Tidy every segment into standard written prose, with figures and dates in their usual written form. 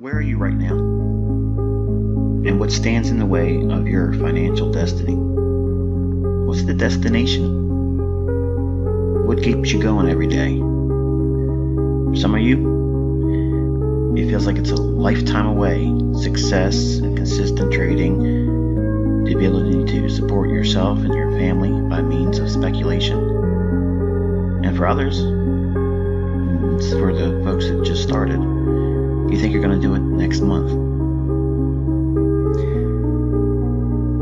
Where are you right now? And what stands in the way of your financial destiny? What's the destination? What keeps you going every day? For some of you, it feels like it's a lifetime away. Success and consistent trading, the ability to support yourself and your family by means of speculation. And for others, it's for the folks that just started. You think you're going to do it next month.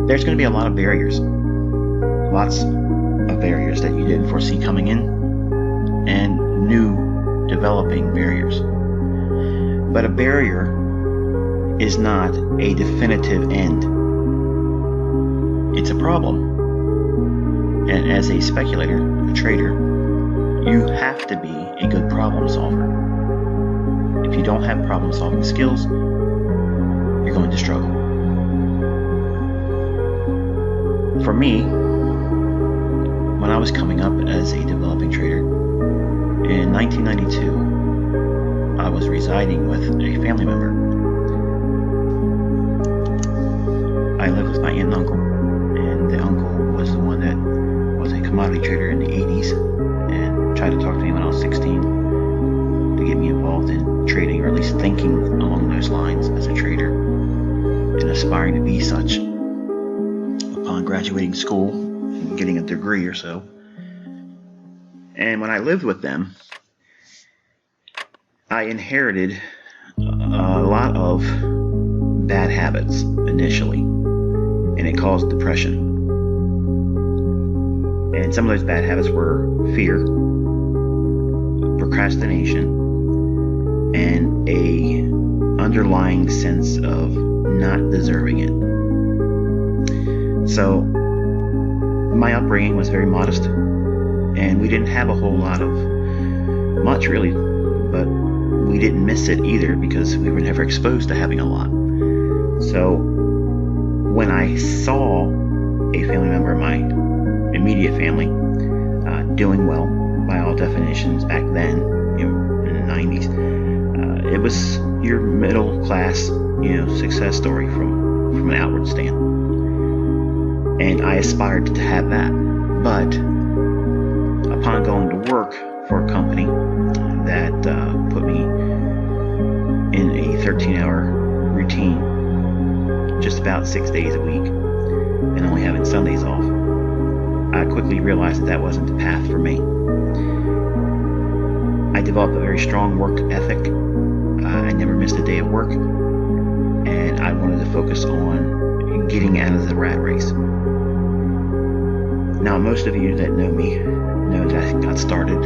There's going to be a lot of barriers. Lots of barriers that you didn't foresee coming in, and new developing barriers. But a barrier is not a definitive end. It's a problem. And as a speculator, a trader, you have to be a good problem solver. If you don't have problem solving skills, you're going to struggle. For me, when I was coming up as a developing trader, in 1992, I was residing with a family member. I lived with my aunt and uncle, and the uncle was the one that was a commodity trader in the 80s and tried to talk to me when I was 16 to get me involved in trading, or at least thinking along those lines as a trader and aspiring to be such upon graduating school and getting a degree or so. And when I lived with them, I inherited a lot of bad habits initially, and it caused depression. And some of those bad habits were fear, procrastination, and a underlying sense of not deserving it. So my upbringing was very modest, and we didn't have a whole lot of much really, but we didn't miss it either because we were never exposed to having a lot. So when I saw a family member of my immediate family doing well by all definitions back then, in the 90s, it was your middle class, success story from an outward stand. And I aspired to have that. But upon going to work for a company that put me in a 13-hour routine, just about 6 days a week, and only having Sundays off, I quickly realized that wasn't the path for me. I developed a very strong work ethic. I never missed a day of work, and I wanted to focus on getting out of the rat race. Now, most of you that know me know that I got started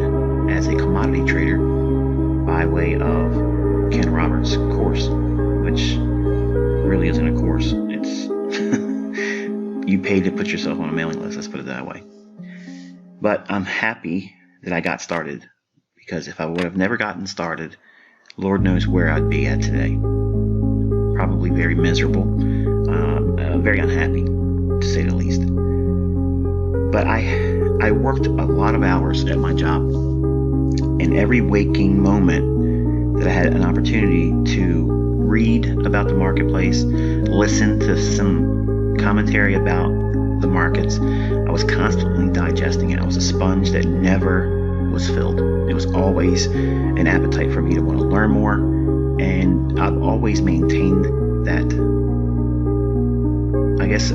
as a commodity trader by way of Ken Roberts' course, which really isn't a course. It's you pay to put yourself on a mailing list, let's put it that way. But I'm happy that I got started, because if I would have never gotten started, Lord knows where I'd be at today. Probably very miserable, very unhappy, to say the least. But I worked a lot of hours at my job, and every waking moment that I had an opportunity to read about the marketplace, listen to some commentary about the markets, I was constantly digesting it. I was a sponge that never was filled. It was always an appetite for me to want to learn more, and I've always maintained that,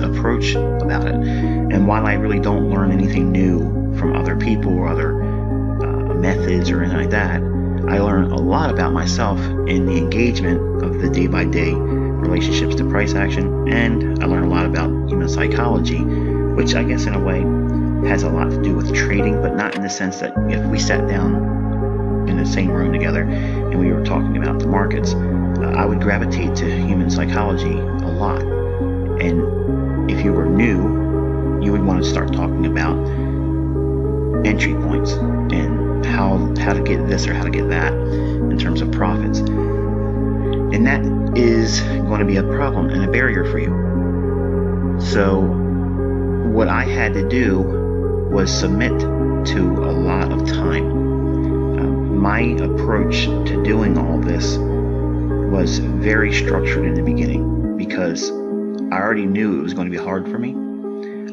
approach about it. And while I really don't learn anything new from other people or other methods or anything like that, I learn a lot about myself in the engagement of the day-by-day relationships to price action, and I learn a lot about human psychology, which I guess in a way has a lot to do with trading, but not in the sense that if we sat down in the same room together and we were talking about the markets, I would gravitate to human psychology a lot. And if you were new, you would want to start talking about entry points and how to get this or how to get that in terms of profits. And that is going to be a problem and a barrier for you. So what I had to do was submit to a lot of time. My approach to doing all this was very structured in the beginning because I already knew it was going to be hard for me.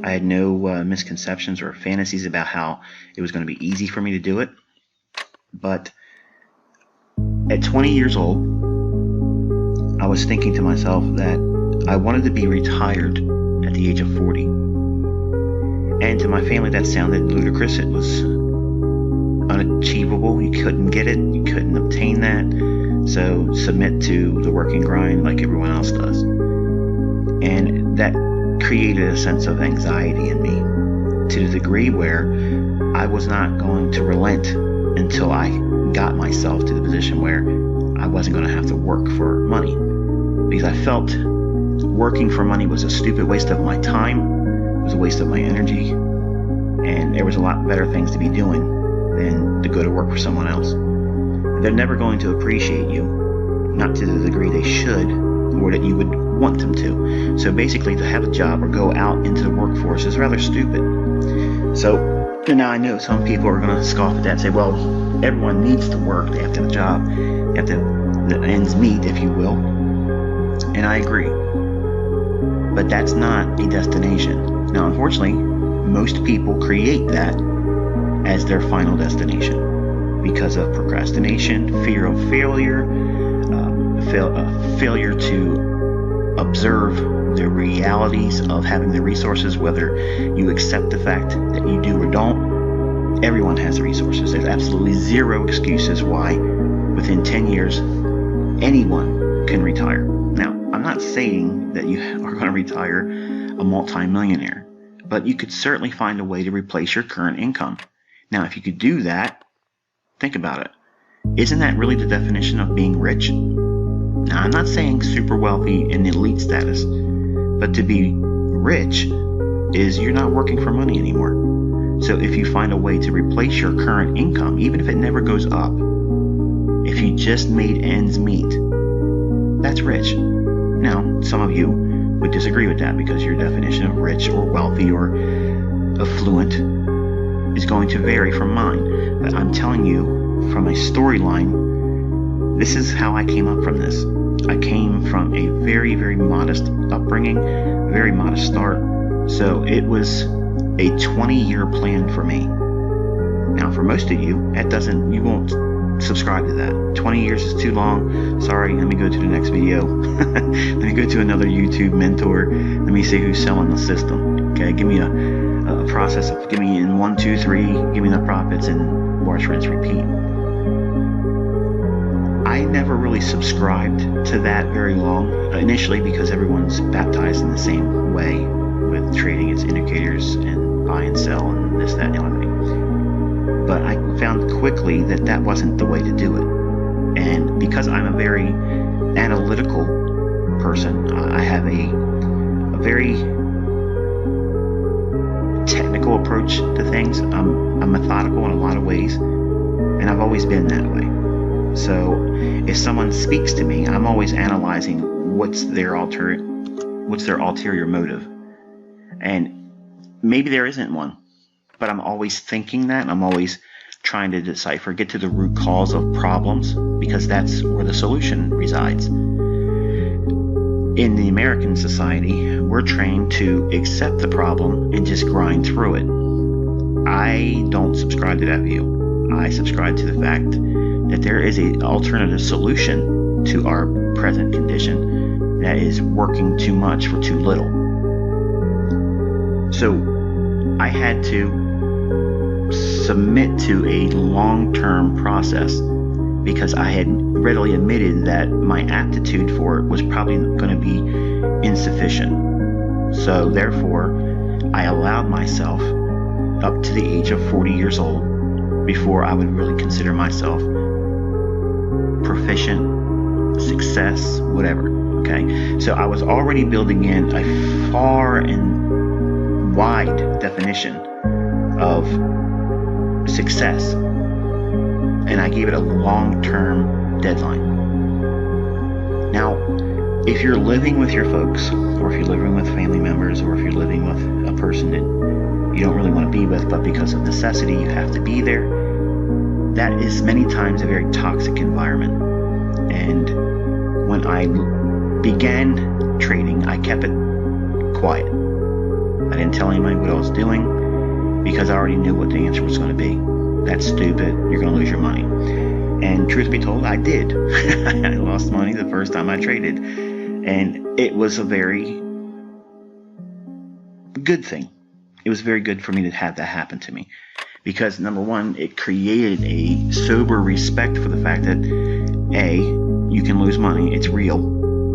I had no misconceptions or fantasies about how it was going to be easy for me to do it. But at 20 years old, I was thinking to myself that I wanted to be retired at the age of 40. And to my family, that sounded ludicrous. It was unachievable. You couldn't get it. You couldn't obtain that. So submit to the work and grind like everyone else does. And that created a sense of anxiety in me to the degree where I was not going to relent until I got myself to the position where I wasn't going to have to work for money, because I felt working for money was a stupid waste of my time, it was a waste of my energy, and there was a lot better things to be doing than to go to work for someone else. They're never going to appreciate you, not to the degree they should or that you would want them to. So basically, to have a job or go out into the workforce is rather stupid. So now I know some people are going to scoff at that and say, well, everyone needs to work. They have to have a job. They have to have the ends meet, if you will. And I agree. But that's not a destination. Now, unfortunately, most people create that as their final destination because of procrastination, fear of failure, failure to observe the realities of having the resources, whether you accept the fact that you do or don't. Everyone has the resources. There's absolutely zero excuses why within 10 years anyone can retire. Now, I'm not saying that you are going to retire a multi-millionaire, but you could certainly find a way to replace your current income. Now, if you could do that, think about it. Isn't that really the definition of being rich? Now, I'm not saying super wealthy in elite status, but to be rich is you're not working for money anymore. So if you find a way to replace your current income, even if it never goes up, if you just made ends meet, that's rich. Now, some of you would disagree with that because your definition of rich or wealthy or affluent is going to vary from mine. But I'm telling you from a storyline, this is how I came up from this. I came from a very, very modest upbringing, very modest start. So it was a 20-year plan for me. Now, for most of you, you won't subscribe to that. 20 years is too long. Sorry, let me go to the next video. Let me go to another YouTube mentor. Let me see who's selling the system. Okay, give me a process of, give me in 1, 2, 3, give me the profits and wash, rinse, repeat. I never really subscribed to that very long, initially because everyone's baptized in the same way with trading its indicators and buy and sell and this, that, and the other thing. But I found quickly that that wasn't the way to do it. And because I'm a very analytical person, I have a very technical approach to things. I'm methodical in a lot of ways, and I've always been that way. So if someone speaks to me, I'm always analyzing what's their ulterior motive. And maybe there isn't one, but I'm always thinking that, and I'm always trying to decipher, get to the root cause of problems, because that's where the solution resides. In the American society, we're trained to accept the problem and just grind through it. I don't subscribe to that view. I subscribe to the fact that there is an alternative solution to our present condition that is working too much for too little. So I had to submit to a long-term process because I had readily admitted that my aptitude for it was probably going to be insufficient. So therefore, I allowed myself up to the age of 40 years old before I would really consider myself proficient, success, whatever. Okay, so I was already building in a far and wide definition of success, and I gave it a long-term deadline. Now, if you're living with your folks, or if you're living with family members, or if you're living with a person that you don't really want to be with, but because of necessity you have to be there, that is many times a very toxic environment. And when I began trading, I kept it quiet. I didn't tell anybody what I was doing because I already knew what the answer was going to be. That's stupid. You're going to lose your money. And truth be told, I did. I lost money the first time I traded. And it was a very good thing. It was very good for me to have that happen to me. Because number one, it created a sober respect for the fact that A, you can lose money. It's real.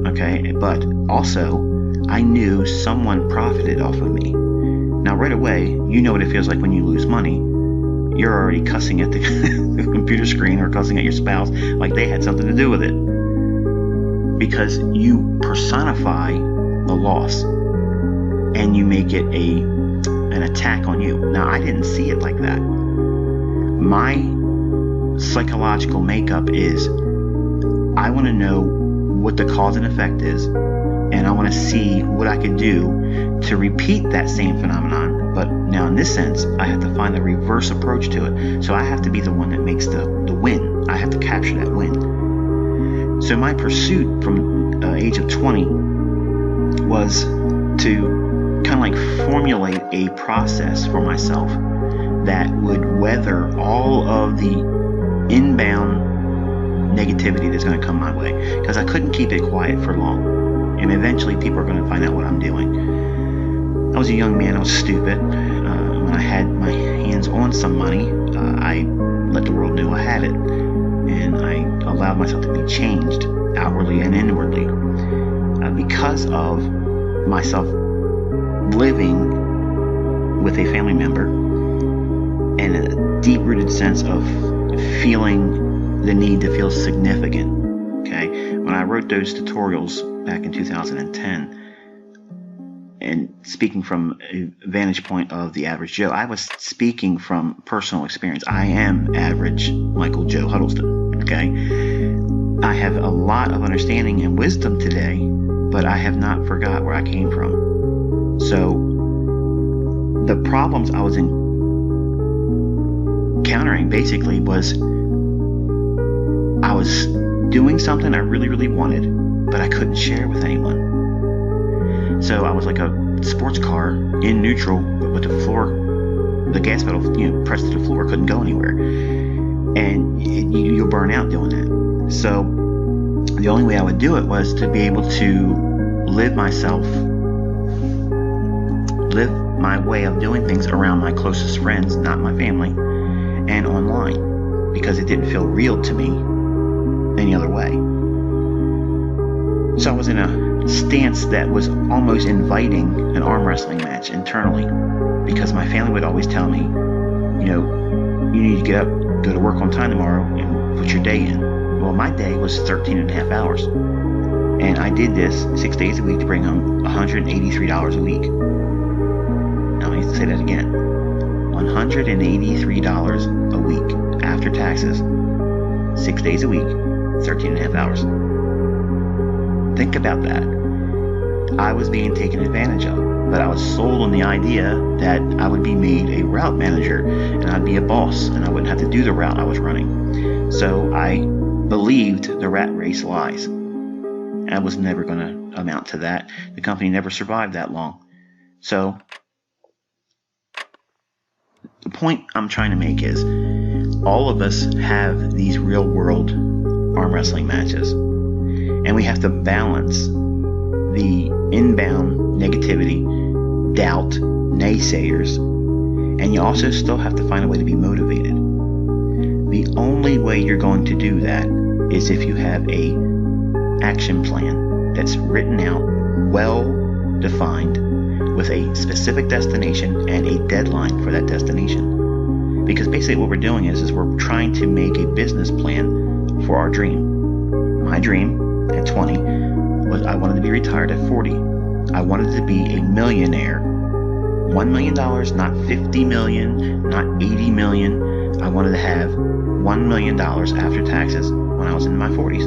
Okay. But also, I knew someone profited off of me. Now, right away, you know what it feels like when you lose money. You're already cussing at the computer screen or cussing at your spouse like they had something to do with it. Because you personify the loss and you make it an attack on you. Now, I didn't see it like that. My psychological makeup is I want to know what the cause and effect is, and I want to see what I could do to repeat that same phenomenon. But now in this sense, I have to find a reverse approach to it. So I have to be the one that makes the win. I have to capture that win. So my pursuit from age of 20 was to kind of like formulate a process for myself that would weather all of the inbound negativity that's going to come my way. Because I couldn't keep it quiet for long. And eventually people are going to find out what I'm doing. I was a young man. I was stupid. When I had my hands on some money, I let the world know I had it. And I allowed myself to be changed outwardly and inwardly because of myself living with a family member and a deep-rooted sense of feeling the need to feel significant. Okay, when I wrote those tutorials back in 2010, and speaking from a vantage point of the average Joe, I was speaking from personal experience. I am average Michael Joe Huddleston. Okay, I have a lot of understanding and wisdom today, but I have not forgot where I came from. So the problems I was encountering basically was I was doing something I really, really wanted, but I couldn't share with anyone. So I was like a sports car in neutral, but with the gas pedal, pressed to the floor, couldn't go anywhere. And you'll burn out doing that. So the only way I would do it was to be able to live my way of doing things around my closest friends, not my family, and online, because it didn't feel real to me any other way. So I was in a stance that was almost inviting an arm wrestling match internally, because my family would always tell me, you need to get up, go to work on time tomorrow, and put your day in. Well, my day was 13 and a half hours. And I did this 6 days a week to bring home $183 a week. Now, let me say that again. $183 a week after taxes, 6 days a week, 13 and a half hours. Think about that. I was being taken advantage of, but I was sold on the idea that I would be made a route manager and I'd be a boss and I wouldn't have to do the route I was running. So I believed the rat race lies. I was never going to amount to that. The company never survived that long. So the point I'm trying to make is all of us have these real world arm wrestling matches. And we have to balance the inbound negativity, doubt, naysayers, and you also still have to find a way to be motivated. The only way you're going to do that is if you have a action plan that's written out, well defined, with a specific destination and a deadline for that destination. Because basically what we're doing is we're trying to make a business plan for our dream. My dream at 20 was I wanted to be retired at 40. I wanted to be a millionaire. $1 million, not 50 million, not 80 million. I wanted to have $1 million after taxes when I was in my 40s.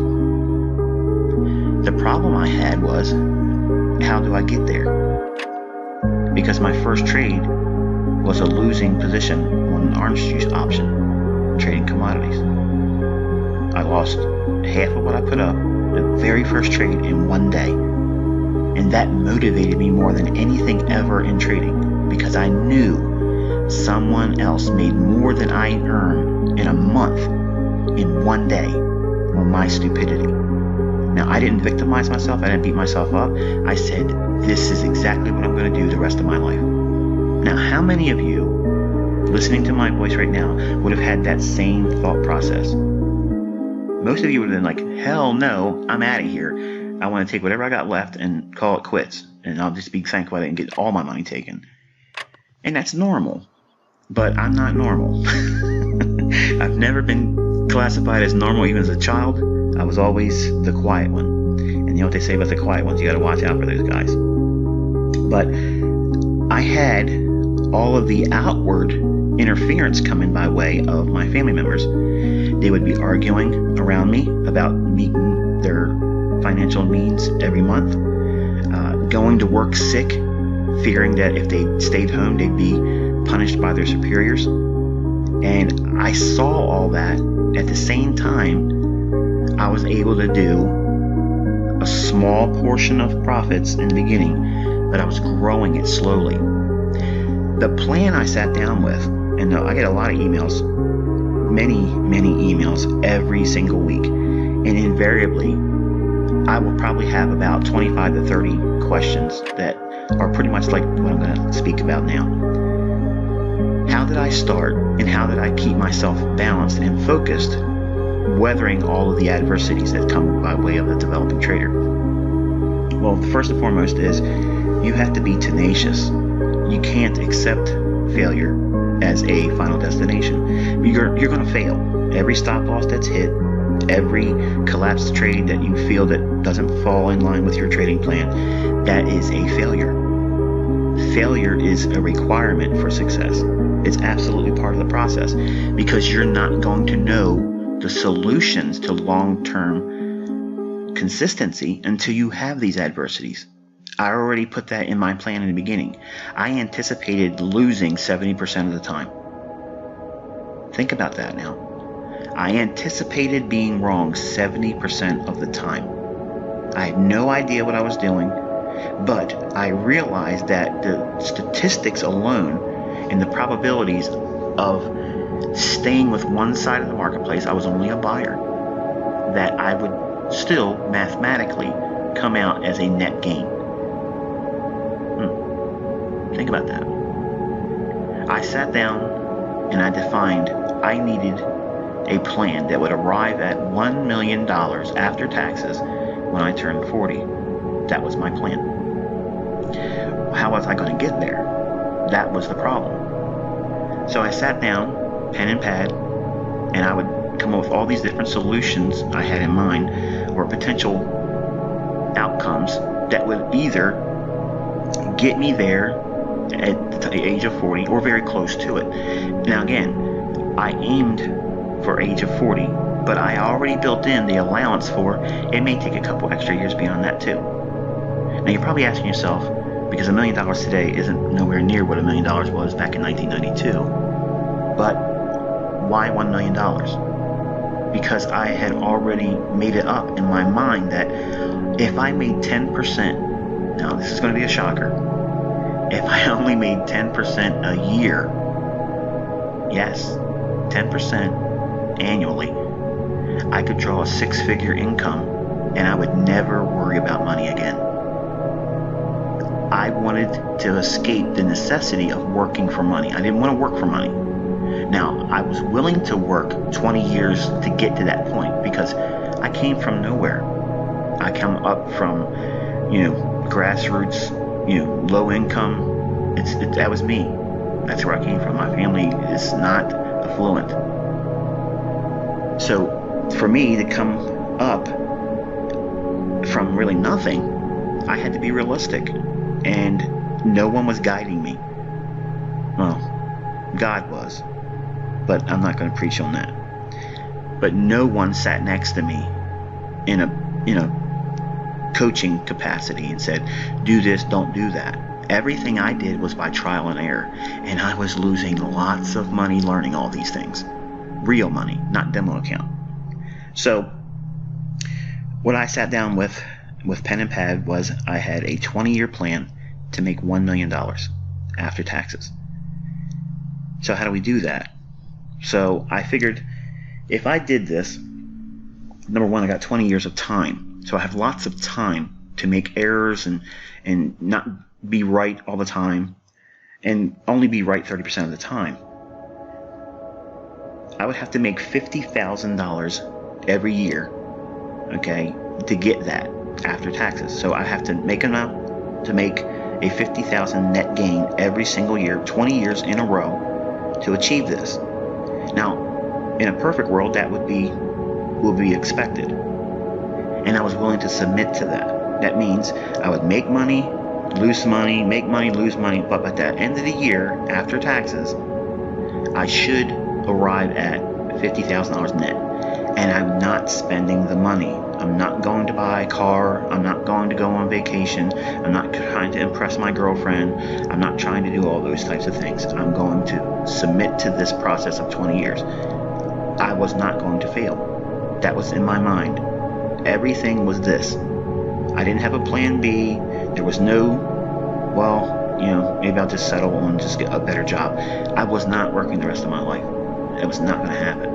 The problem I had was, how do I get there? Because my first trade was a losing position on an orange juice option, trading commodities. I lost half of what I put up the very first trade in one day. And that motivated me more than anything ever in trading, because I knew someone else made more than I earned in a month in one day on my stupidity. Now, I didn't victimize myself. I didn't beat myself up. I said, this is exactly what I'm going to do the rest of my life. Now, how many of you listening to my voice right now would have had that same thought process? Most of you would have been like, hell no, I'm out of here. I want to take whatever I got left and call it quits. And I'll just be thankful I didn't get all my money taken. And that's normal. But I'm not normal. I've never been classified as normal even as a child. I was always the quiet one. And you know what they say about the quiet ones? You got to watch out for those guys. But I had all of the outward interference coming by way of my family members. They would be arguing around me about meeting their financial needs every month, going to work sick, fearing that if they stayed home, they'd be punished by their superiors. And I saw all that. At the same time, I was able to do a small portion of profits in the beginning, but I was growing it slowly. The plan I sat down with, and I get a lot of emails, many emails every single week, and invariably I will probably have about 25 to 30 questions that are pretty much like what I'm going to speak about now. How did I start, and how did I keep myself balanced and focused, weathering all of the adversities that come by way of a developing trader? Well, first and foremost is you have to be tenacious. You can't accept failure as a final destination. You're going to fail. Every stop loss that's hit, every collapsed trade that you feel that doesn't fall in line with your trading plan, that is a failure. Failure is a requirement for success. It's absolutely part of the process, because you're not going to know the solutions to long-term consistency until you have these adversities. I already put that in my plan in the beginning. I anticipated losing 70% of the time. Think about that now. I anticipated being wrong 70% of the time. I had no idea what I was doing, but I realized that the statistics alone and the probabilities of staying with one side of the marketplace, I was only a buyer, that I would still mathematically come out as a net gain. Think about that. I sat down and I defined I needed a plan that would arrive at $1 million after taxes when I turned 40. That was my plan. How was I going to get there? That was the problem. So I sat down, pen and pad, and I would come up with all these different solutions I had in mind, or potential outcomes that would either get me there at the age of 40 or very close to it. Now again, I aimed for age of 40, but I already built in the allowance for it may take a couple extra years beyond that too. Now you're probably asking yourself, because $1 million today isn't nowhere near what $1 million was back in 1992, but why $1 million? Because I had already made it up in my mind that if I made 10%, now this is going to be a shocker, if I only made 10% a year, yes, 10% annually, I could draw a six-figure income and I would never worry about money again. I wanted to escape the necessity of working for money. I didn't want to work for money. Now, I was willing to work 20 years to get to that point because I came from nowhere. I come up from, grassroots, low income. That was me. That's where I came from. My family is not affluent. So for me to come up from really nothing, I had to be realistic. And no one was guiding me. Well, God was. But I'm not going to preach on that. But no one sat next to me in a coaching capacity and said, do this, don't do that. Everything I did was by trial and error, and I was losing lots of money learning all these things. Real money, not demo account. So What I sat down with pen and pad was I had a 20-year plan to make $1 million after taxes. So how do we do that? So I figured if I did this, number one, I got 20 years of time. So I have lots of time to make errors and not be right all the time and only be right 30% of the time. I would have to make $50,000 every year, okay, to get that after taxes. So I have to make enough to make a $50,000 net gain every single year, 20 years in a row to achieve this. Now, in a perfect world, that would be expected. And I was willing to submit to that. That means I would make money, lose money, make money, lose money, but at the end of the year, after taxes, I should arrive at $50,000 net. And I'm not spending the money. I'm not going to buy a car. I'm not going to go on vacation. I'm not trying to impress my girlfriend. I'm not trying to do all those types of things. I'm going to submit to this process of 20 years. I was not going to fail. That was in my mind. Everything was this. I didn't have a plan B. There was no, well, maybe I'll just settle and just get a better job. I was not working the rest of my life. It was not going to happen.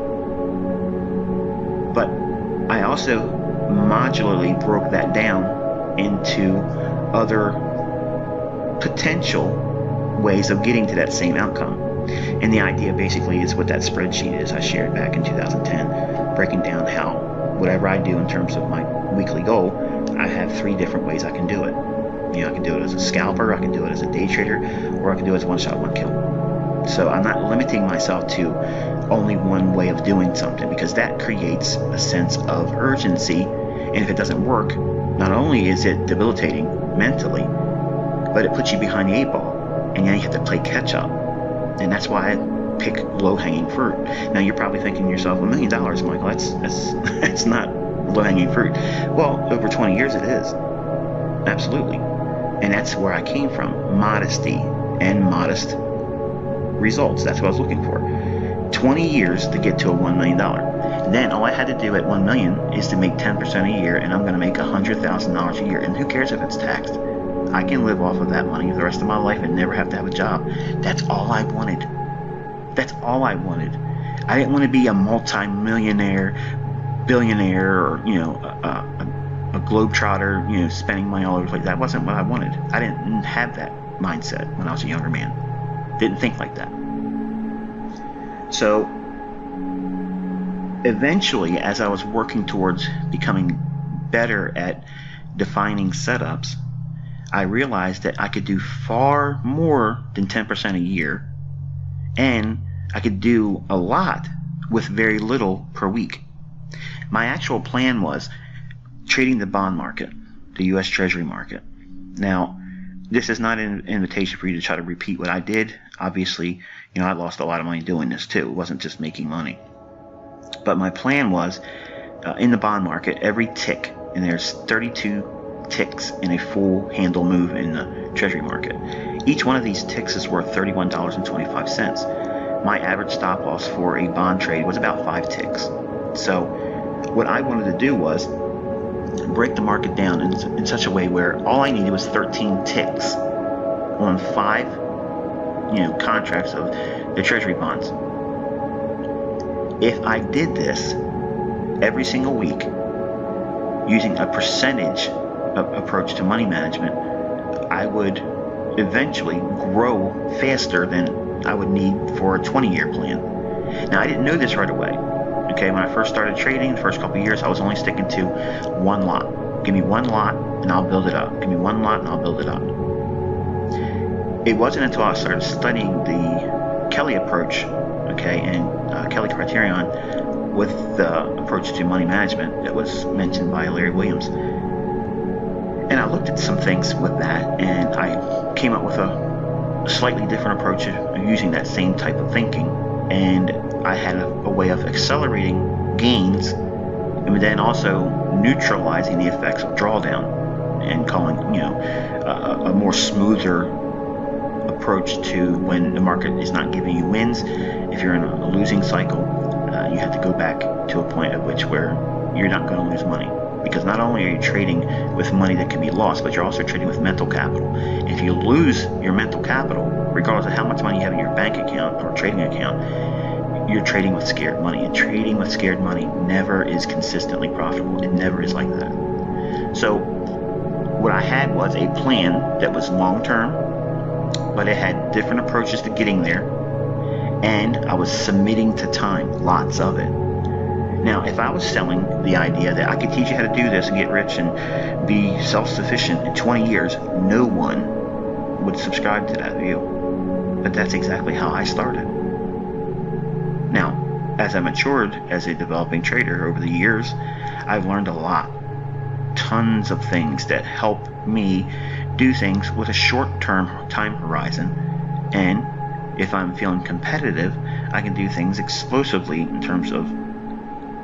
But I also modularly broke that down into other potential ways of getting to that same outcome. And the idea basically is what that spreadsheet is I shared back in 2010, breaking down how whatever I do in terms of my weekly goal, I have 3 different ways I can do it. I can do it as a scalper, I can do it as a day trader, or I can do it as one shot, one kill. So I'm not limiting myself to only one way of doing something, because that creates a sense of urgency. And if it doesn't work, not only is it debilitating mentally, but it puts you behind the 8 ball, and then you have to play catch up. And that's why I pick low-hanging fruit. Now you're probably thinking to yourself, $1 million, Michael, that's not low-hanging fruit. Well, over 20 years it is. Absolutely. And that's where I came from. Modesty and modest results. That's what I was looking for. 20 years to get to a $1 million. Then all I had to do at $1 million is to make 10% a year, and I'm going to make $100,000 a year. And who cares if it's taxed? I can live off of that money the rest of my life and never have to have a job. That's all I wanted. That's all I wanted. I didn't want to be a multi-millionaire, billionaire, or a globetrotter, spending money all over the place. That wasn't what I wanted. I didn't have that mindset when I was a younger man. Didn't think like that. So eventually, as I was working towards becoming better at defining setups, I realized that I could do far more than 10% a year, and I could do a lot with very little per week. My actual plan was trading the bond market, the U.S. Treasury market. Now, this is not an invitation for you to try to repeat what I did. Obviously, I lost a lot of money doing this too. It wasn't just making money. But my plan was, in the bond market, every tick, and there's 32 ticks in a full handle move in the Treasury market. Each one of these ticks is worth $31.25. My average stop loss for a bond trade was about 5 ticks. So what I wanted to do was break the market down in such a way where all I needed was 13 ticks on 5 contracts of the Treasury bonds. If I did this every single week using a percentage approach to money management, I would eventually grow faster than I would need for a 20-year plan. Now, I didn't know this right away. Okay, when I first started trading, the first couple of years, I was only sticking to one lot. Give me one lot and I'll build it up. Give me one lot and I'll build it up. It wasn't until I started studying the Kelly approach, okay, and Kelly criterion with the approach to money management that was mentioned by Larry Williams. And I looked at some things with that, and I came up with a slightly different approach of using that same type of thinking. And I had a way of accelerating gains, and then also neutralizing the effects of drawdown, and calling, a more smoother approach to when the market is not giving you wins. If you're in a losing cycle, you have to go back to a point at which where you're not going to lose money. because not only are you trading with money that can be lost, but you're also trading with mental capital. If you lose your mental capital, regardless of how much money you have in your bank account or trading account, you're trading with scared money. And trading with scared money never is consistently profitable. It never is like that. So what I had was a plan that was long-term, but it had different approaches to getting there, and I was submitting to time, lots of it. Now, if I was selling the idea that I could teach you how to do this and get rich and be self-sufficient in 20 years, no one would subscribe to that view. But that's exactly how I started. Now, as I matured as a developing trader over the years, I've learned a lot. Tons of things that help me do things with a short-term time horizon. And if I'm feeling competitive, I can do things explosively in terms of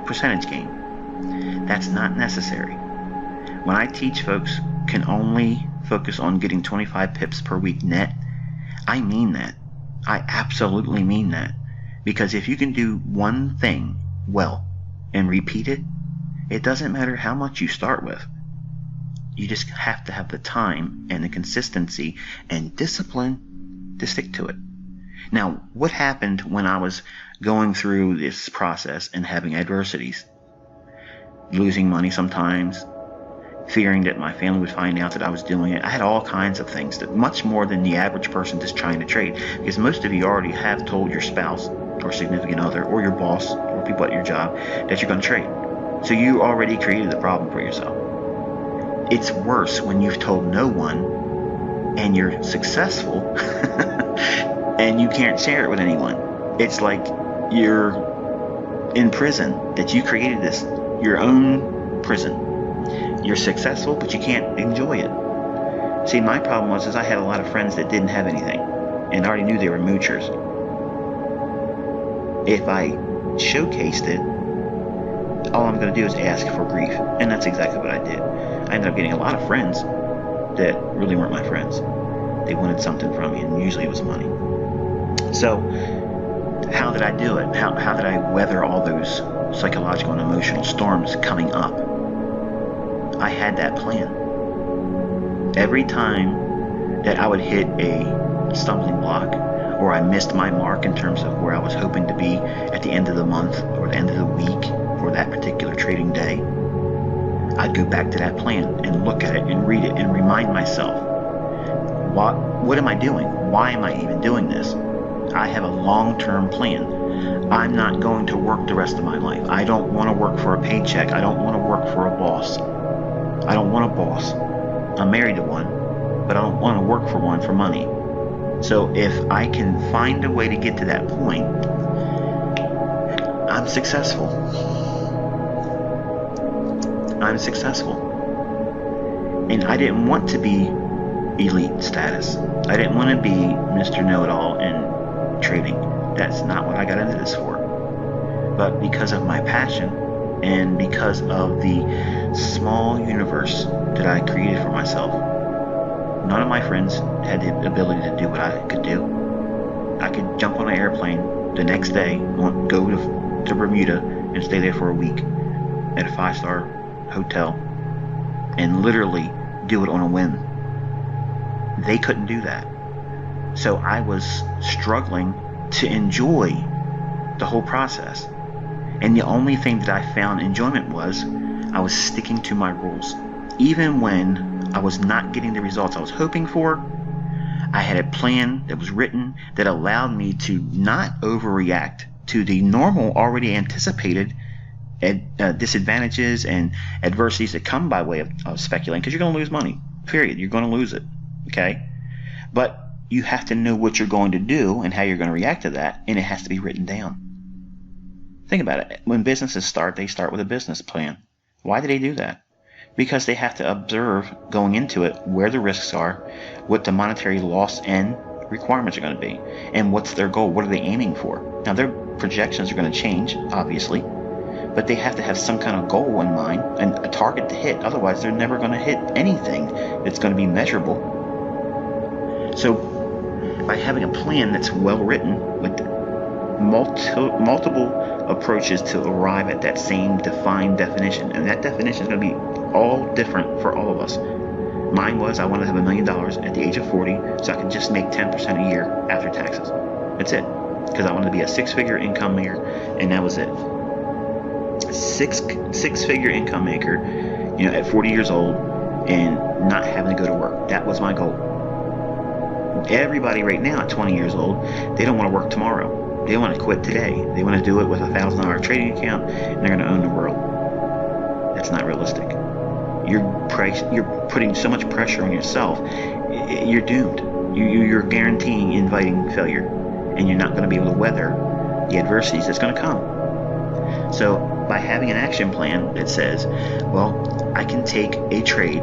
percentage gain. That's not necessary. When I teach folks can only focus on getting 25 pips per week net, I mean that. I absolutely mean that. Because if you can do one thing well and repeat it, it doesn't matter how much you start with. You just have to have the time and the consistency and discipline to stick to it. Now, what happened when I was going through this process and having adversities? Losing money sometimes, fearing that my family would find out that I was doing it. I had all kinds of things, that much more than the average person just trying to trade. Because most of you already have told your spouse or significant other or your boss or people at your job that you're going to trade. So you already created the problem for yourself. It's worse when you've told no one and you're successful and you can't share it with anyone. It's like you're in prison, that you created this, your own prison. You're successful, but you can't enjoy it. See, my problem was I had a lot of friends that didn't have anything, and I already knew they were moochers. If I showcased it, all I'm going to do is ask for grief, and that's exactly what I did. I ended up getting a lot of friends that really weren't my friends. They wanted something from me, and usually it was money. So, how did I do it? How did I weather all those psychological and emotional storms coming up? I had that plan. Every time that I would hit a stumbling block, or I missed my mark in terms of where I was hoping to be at the end of the month or the end of the week for that particular trading day, I'd go back to that plan and look at it and read it and remind myself, what am I doing? Why am I even doing this? I have a long-term plan. I'm not going to work the rest of my life. I don't want to work for a paycheck. I don't want to work for a boss. I don't want a boss. I'm married to one, but I don't want to work for one for money. So if I can find a way to get to that point, I'm successful. I'm successful. And I didn't want to be elite status. I didn't want to be Mr. Know-It-All in trading. That's not what I got into this for. But because of my passion and because of the small universe that I created for myself, none of my friends had the ability to do what I could do. I could jump on an airplane the next day, go to Bermuda and stay there for a week at a 5-star hotel and literally do it on a whim. They couldn't do that. So I was struggling to enjoy the whole process. And the only thing that I found enjoyment was I was sticking to my rules. Even when I was not getting the results I was hoping for, I had a plan that was written that allowed me to not overreact to the normal, already anticipated disadvantages and adversities that come by way of speculating, because you're going to lose money, period. You're going to lose it, okay? But you have to know what you're going to do and how you're going to react to that, and it has to be written down. Think about it. When businesses start, they start with a business plan. Why do they do that? Because they have to observe going into it where the risks are, what the monetary loss and requirements are going to be, and what's their goal, what are they aiming for. Now their projections are going to change, obviously, but they have to have some kind of goal in mind and a target to hit. Otherwise they're never going to hit anything that's going to be measurable. So by having a plan that's well written with multiple approaches to arrive at that same defined definition, and that definition is going to be all different for all of us. Mine was, I wanted to have $1 million at the age of 40 so I could just make 10% a year after taxes. That's it. Because I wanted to be a six-figure income maker, and that was it. Six-figure income maker, at 40 years old, and not having to go to work. That was my goal. Everybody right now at 20 years old, they don't want to work tomorrow. They want to quit today. They want to do it with a $1,000 trading account, and they're going to own the world. That's not realistic. You're putting so much pressure on yourself. You're doomed. You're guaranteeing inviting failure, and you're not going to be able to weather the adversities that's going to come. So by having an action plan that says, well, I can take a trade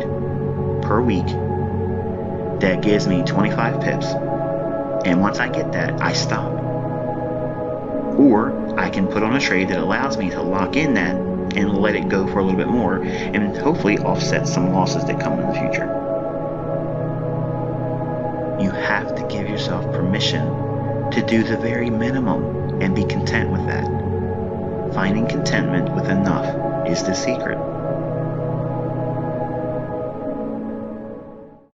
per week that gives me 25 pips, and once I get that, I stop. Or I can put on a trade that allows me to lock in that and let it go for a little bit more, and hopefully offset some losses that come in the future. You have to give yourself permission to do the very minimum and be content with that. Finding contentment with enough is the secret.